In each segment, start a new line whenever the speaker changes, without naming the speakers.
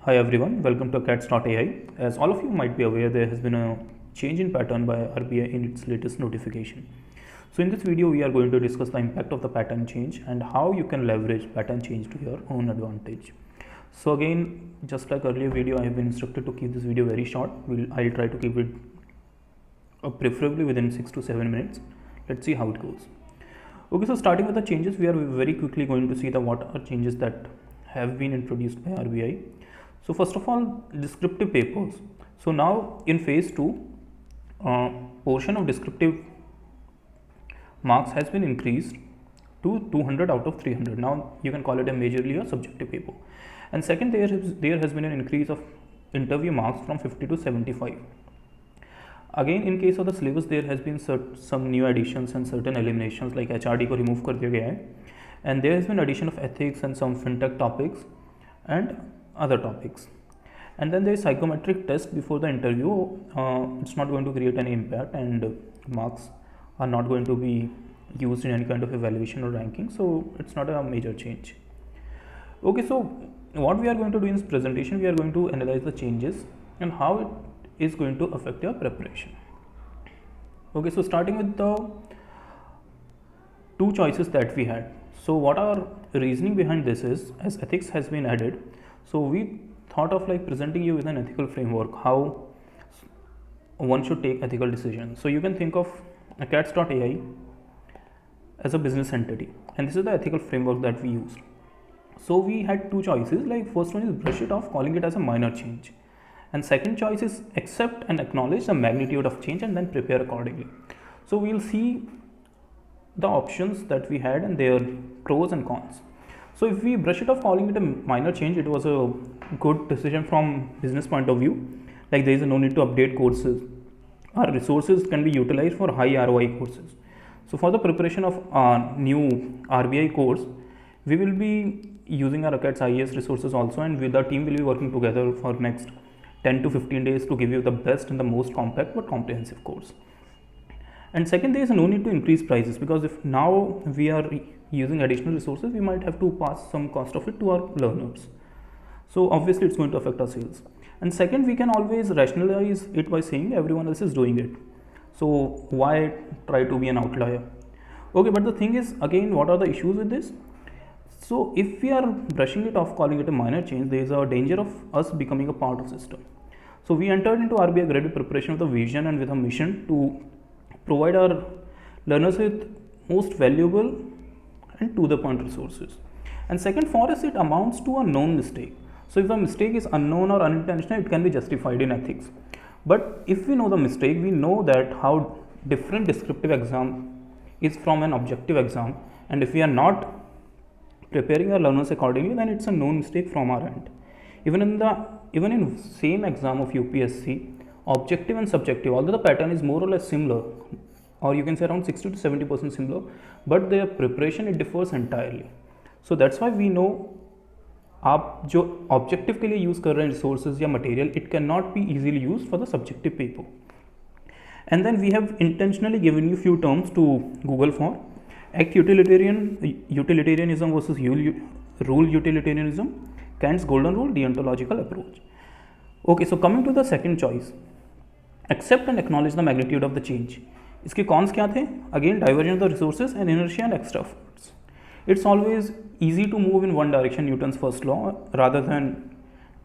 Hi everyone, welcome to cats.ai. As all of you might be aware, there has been a change in pattern by RBI in its latest notification. So in this video, we are going to discuss the impact of the pattern change and how you can leverage pattern change to your own advantage. So again, just like earlier video, I have been instructed to keep this video very short. I'll try to keep it preferably within 6 to 7 minutes. Let's see how it goes. Okay, so starting with the changes, we are very quickly going to see what are changes that have been introduced by RBI. So first of all, descriptive papers. So now in phase 2, portion of descriptive marks has been increased to 200 out of 300. Now you can call it a majorly a subjective paper. And second, there has been an increase of interview marks from 50 to 75. Again, in case of the syllabus, there has been some new additions and certain eliminations, like HRD को remove कर दिया गया है, and there has been addition of ethics and some fintech topics and other topics. And then there is psychometric test before the interview. It's not going to create any impact, and marks are not going to be used in any kind of evaluation or ranking, so it's not a major change. Okay, so what we are going to do in this presentation, we are going to analyze the changes and how it is going to affect your preparation. Okay, so starting with the two choices that we had. So what our reasoning behind this is, as ethics has been added, so we thought of like presenting you with an ethical framework, how one should take ethical decisions. So you can think of cats.ai as a business entity, and this is the ethical framework that we used. So we had two choices, like first one is brush it off, calling it as a minor change, and second choice is accept and acknowledge the magnitude of change and then prepare accordingly. So we'll see the options that we had and their pros and cons. So if we brush it off, calling it a minor change, it was a good decision from business point of view. Like there is no need to update courses. Our resources can be utilized for high ROI courses. So for the preparation of our new RBI course, we will be using our ACATS IAS resources also, and with our team will be working together for next 10 to 15 days to give you the best and the most compact but comprehensive course. And second, there is no need to increase prices, because if now we are using additional resources, we might have to pass some cost of it to our learners. So obviously it's going to affect our sales. And second, we can always rationalize it by saying everyone else is doing it, so why try to be an outlier? Okay, but the thing is, again, what are the issues with this? So if we are brushing it off, calling it a minor change, there is a danger of us becoming a part of system. So we entered into RBI graded preparation with a vision and with a mission to provide our learners with most valuable and to the point resources. And second, for us it amounts to a known mistake. So if a mistake is unknown or unintentional, it can be justified in ethics. But if we know the mistake, we know that how different descriptive exam is from an objective exam, and if we are not preparing our learners accordingly, then it's a known mistake from our end. Even in same exam of UPSC, objective and subjective, although the pattern is more or less similar, or you can say around 60 to 70% similar, but their preparation it differs entirely. So that's why we know आप जो objective के लिए use कर रहे हैं resources या material, it can not be easily use for the subjective paper. And then we have intentionally given you few terms to Google for. Act utilitarianism versus rule utilitarianism, Kant's golden rule, deontological approach. Okay, so coming to the second choice, accept and acknowledge the magnitude of the change. इसके cons क्या थे? Again, diversion of the resources and inertia and extra efforts. It's always easy to move in one direction, Newton's first law, rather than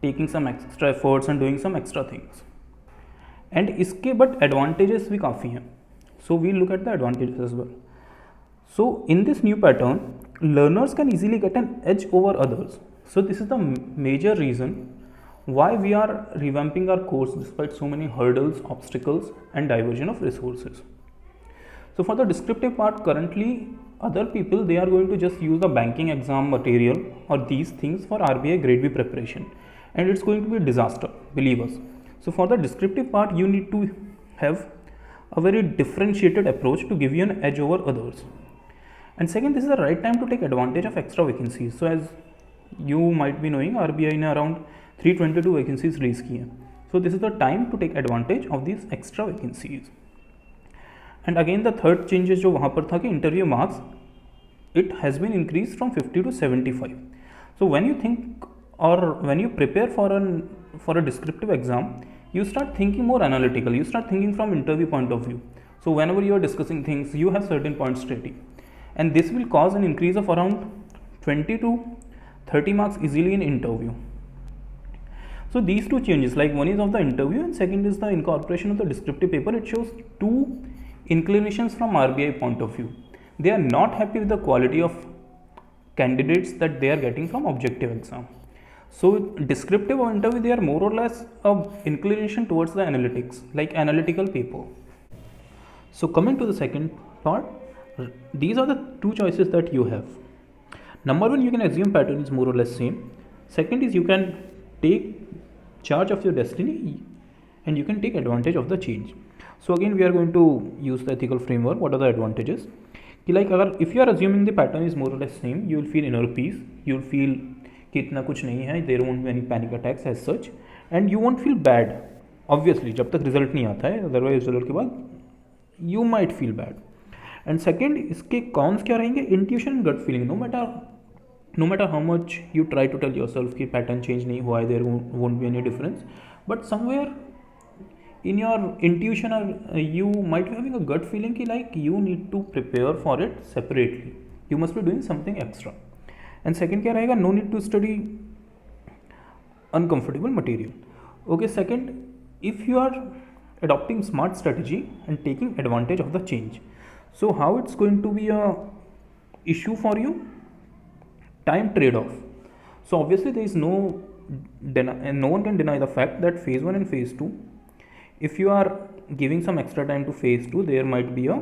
taking some extra efforts and doing some extra things. And इसके but advantages भी काफ़ी हैं. So we'll look at the advantages as well. So in this new pattern, learners can easily get an edge over others. So this is the major reason why we are revamping our course despite so many hurdles, obstacles, and diversion of resources. So for the descriptive part, currently other people, they are going to just use the banking exam material or these things for RBI grade B preparation, and it's going to be a disaster, believe us. So for the descriptive part, you need to have a very differentiated approach to give you an edge over others. And second, this is the right time to take advantage of extra vacancies. So as you might be knowing, RBI ने around 322 vacancies release की हैं. So this is the time to take advantage of these extra vacancies. And again, the third changes जो वहाँ पर था कि interview marks, it has been increased from 50 to 75. So when you think or when you prepare for a descriptive exam, you start thinking more analytical, you start thinking from interview point of view. So whenever you are discussing things, you have certain points ready, and this will cause an increase of around 20 to 30 marks easily in interview. So these two changes, like one is of the interview and second is the incorporation of the descriptive paper, it shows two inclinations from RBI point of view. They are not happy with the quality of candidates that they are getting from objective exam. So descriptive or interview, they are more or less a inclination towards the analytics, like analytical paper. So coming to the second part, these are the two choices that you have. Number one, you can assume pattern is more or less same. Second is you can take charge of your destiny and you can take advantage of the change. So again, we are going to use the ethical framework. What are the advantages? Like if you are assuming the pattern is more or less same, you will feel inner peace, you will feel कि इतना कुछ नहीं है, there won't be any panic attacks as such, and you won't feel bad. Obviously जब तक result नहीं आता है, अदरवाइज रिजल्ट के बाद you might feel bad. And second, इसके कॉन्स क्या रहेंगे? Intuition, gut feeling. No matter how much you try to tell yourself कि पैटर्न चेंज नहीं हुआ है, there won't be any difference, but somewhere in your intuition or you might be having a gut feeling ki like you need to prepare for it separately, you must be doing something extra. And second kya rahega? No need to study uncomfortable material. Okay, second, if you are adopting smart strategy and taking advantage of the change, so how it's going to be a issue for you? Time trade-off. So obviously there is no one can deny the fact that phase 1 and phase 2, if you are giving some extra time to phase 2, there might be a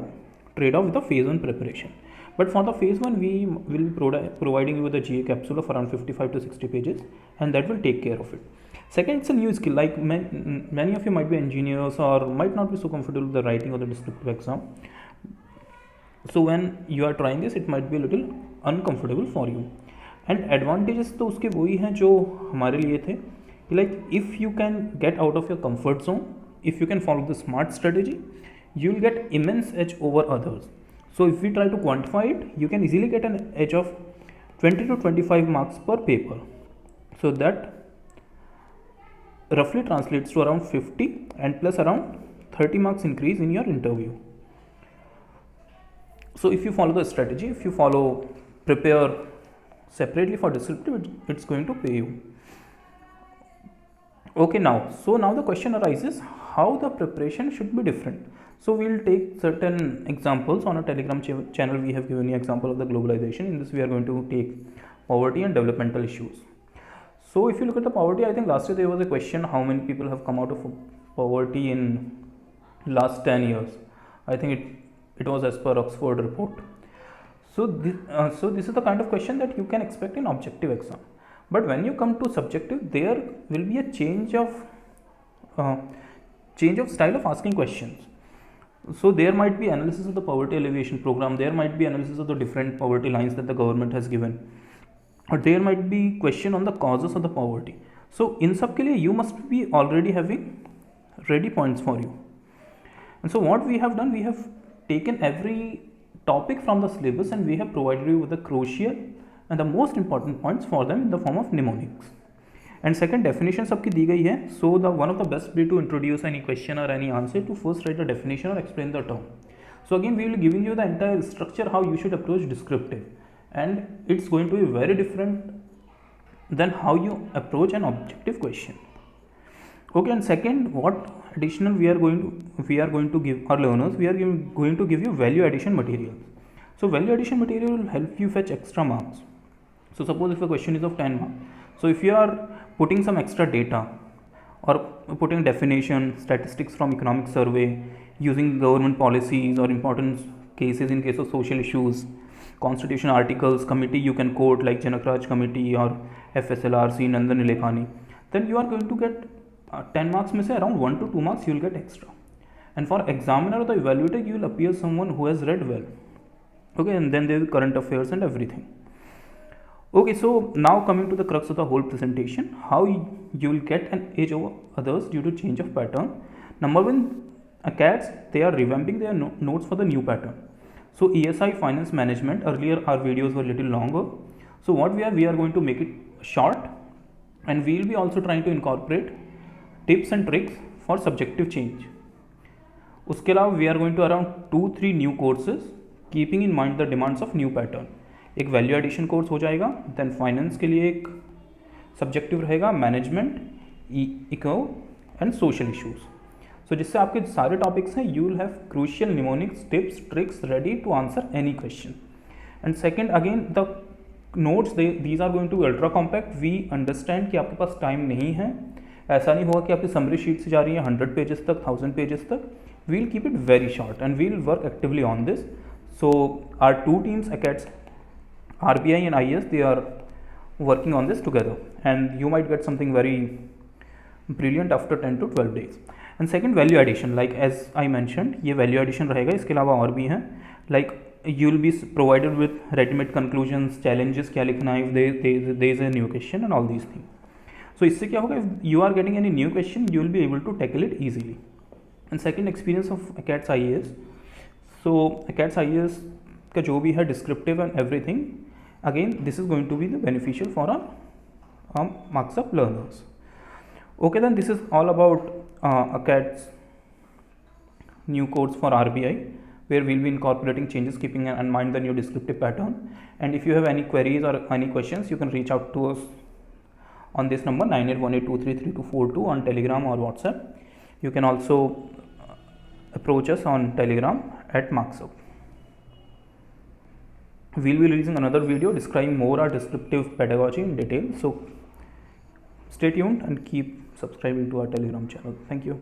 trade-off with the phase 1 preparation. But for the phase 1, we will be providing you with a GA capsule of around 55 to 60 pages, and that will take care of it. Second, it's a new skill. Like many of you might be engineers or might not be so comfortable with the writing or the descriptive exam. So when you are trying this, it might be a little uncomfortable for you. And advantages तो उसके वही हैं जो हमारे लिए थे. Like if you can get out of your comfort zone, if you can follow the smart strategy, you will get immense edge over others. So if we try to quantify it, you can easily get an edge of 20 to 25 marks per paper. So that roughly translates to around 50 and plus around 30 marks increase in your interview. So if you follow the strategy, if you prepare separately for descriptive, it's going to pay you. Okay, now the question arises, how the preparation should be different. So we'll take certain examples. On a Telegram channel we have given you example of the globalization. In this we are going to take poverty and developmental issues. So if you look at the poverty, I think last year there was a question, how many people have come out of poverty in last 10 years. I think it was as per Oxford report. So this is the kind of question that you can expect in objective exam. But when you come to subjective, there will be a change of style of asking questions. So there might be analysis of the poverty alleviation program, there might be analysis of the different poverty lines that the government has given, or there might be question on the causes of the poverty. So in sab ke liye you must be already having ready points for you. And so what we have done, we have taken every topic from the syllabus and we have provided you with the crucial and the most important points for them in the form of mnemonics. And second, definition सबकी दी गई है. So the one of the best way to introduce any question or any answer to first write a definition or explain the term. So again we will be giving you the entire structure how you should approach descriptive, and it's going to be very different than how you approach an objective question. Okay, and second, what additional we are going to give our learners, we are going to give you value addition materials. So value addition material will help you fetch extra marks. So suppose if a question is of 10 marks, so if you are putting some extra data or putting definition, statistics from economic survey, using government policies or important cases in case of social issues, constitution articles, committee you can quote like Janak Raj committee or FSLRC, Nandan Nilekani, then you are going to get 10 marks में से around 1 to 2 marks you will get extra. And for examiner or the evaluator, you will appear someone who has read well. Okay, and then there is current affairs and everything. Okay, so now coming to the crux of the whole presentation, how you will get an edge over others due to change of pattern. Number one, ACADS, they are revamping their notes for the new pattern. So ESI finance management, earlier our videos were little longer. So what we are going to make it short, and we will be also trying to incorporate tips and tricks for subjective change. उसके अलावा we are going to around 2-3 new courses keeping in mind the demands of new pattern. एक value addition course हो जाएगा, then finance के लिए एक subjective रहेगा, management, eco and social issues. So जिससे आपके सारे टॉपिक्स हैं you will have crucial mnemonics, tips, tricks ready to answer any question. And second, again the notes these are going to be ultra compact. We understand कि आपके पास time नहीं है, ऐसा नहीं होगा कि आपकी समरी शीट से जा रही है 100 पेजेस तक, 1000 पेजेस तक. We'll keep it very short and we'll work actively on this. So our two teams, ACATS, RBI and IAS, they are working on this together, and you might get something very brilliant after 10 to 12 days. And second, value addition, like as I mentioned, ये value addition रहेगा. इसके अलावा और भी हैं, like you will be provided with ready-made conclusions, challenges क्या लिखना है, if there is a new question and all these things. So इससे क्या होगा, if you are getting any new question, you will be able to tackle it easily. And second, experience of ACATS IAS. So ACATS IAS का जो भी है descriptive and everything, again this is going to be the beneficial for our marks up learners. Okay, then this is all about ACATS new course for RBI, where we'll be incorporating changes keeping in mind the new descriptive pattern. And if you have any queries or any questions, you can reach out to us on this number 9818233242 on Telegram or WhatsApp. You can also approach us on Telegram at marksup. We'll be releasing another video describing more our descriptive pedagogy in detail. So stay tuned and keep subscribing to our Telegram channel. Thank you.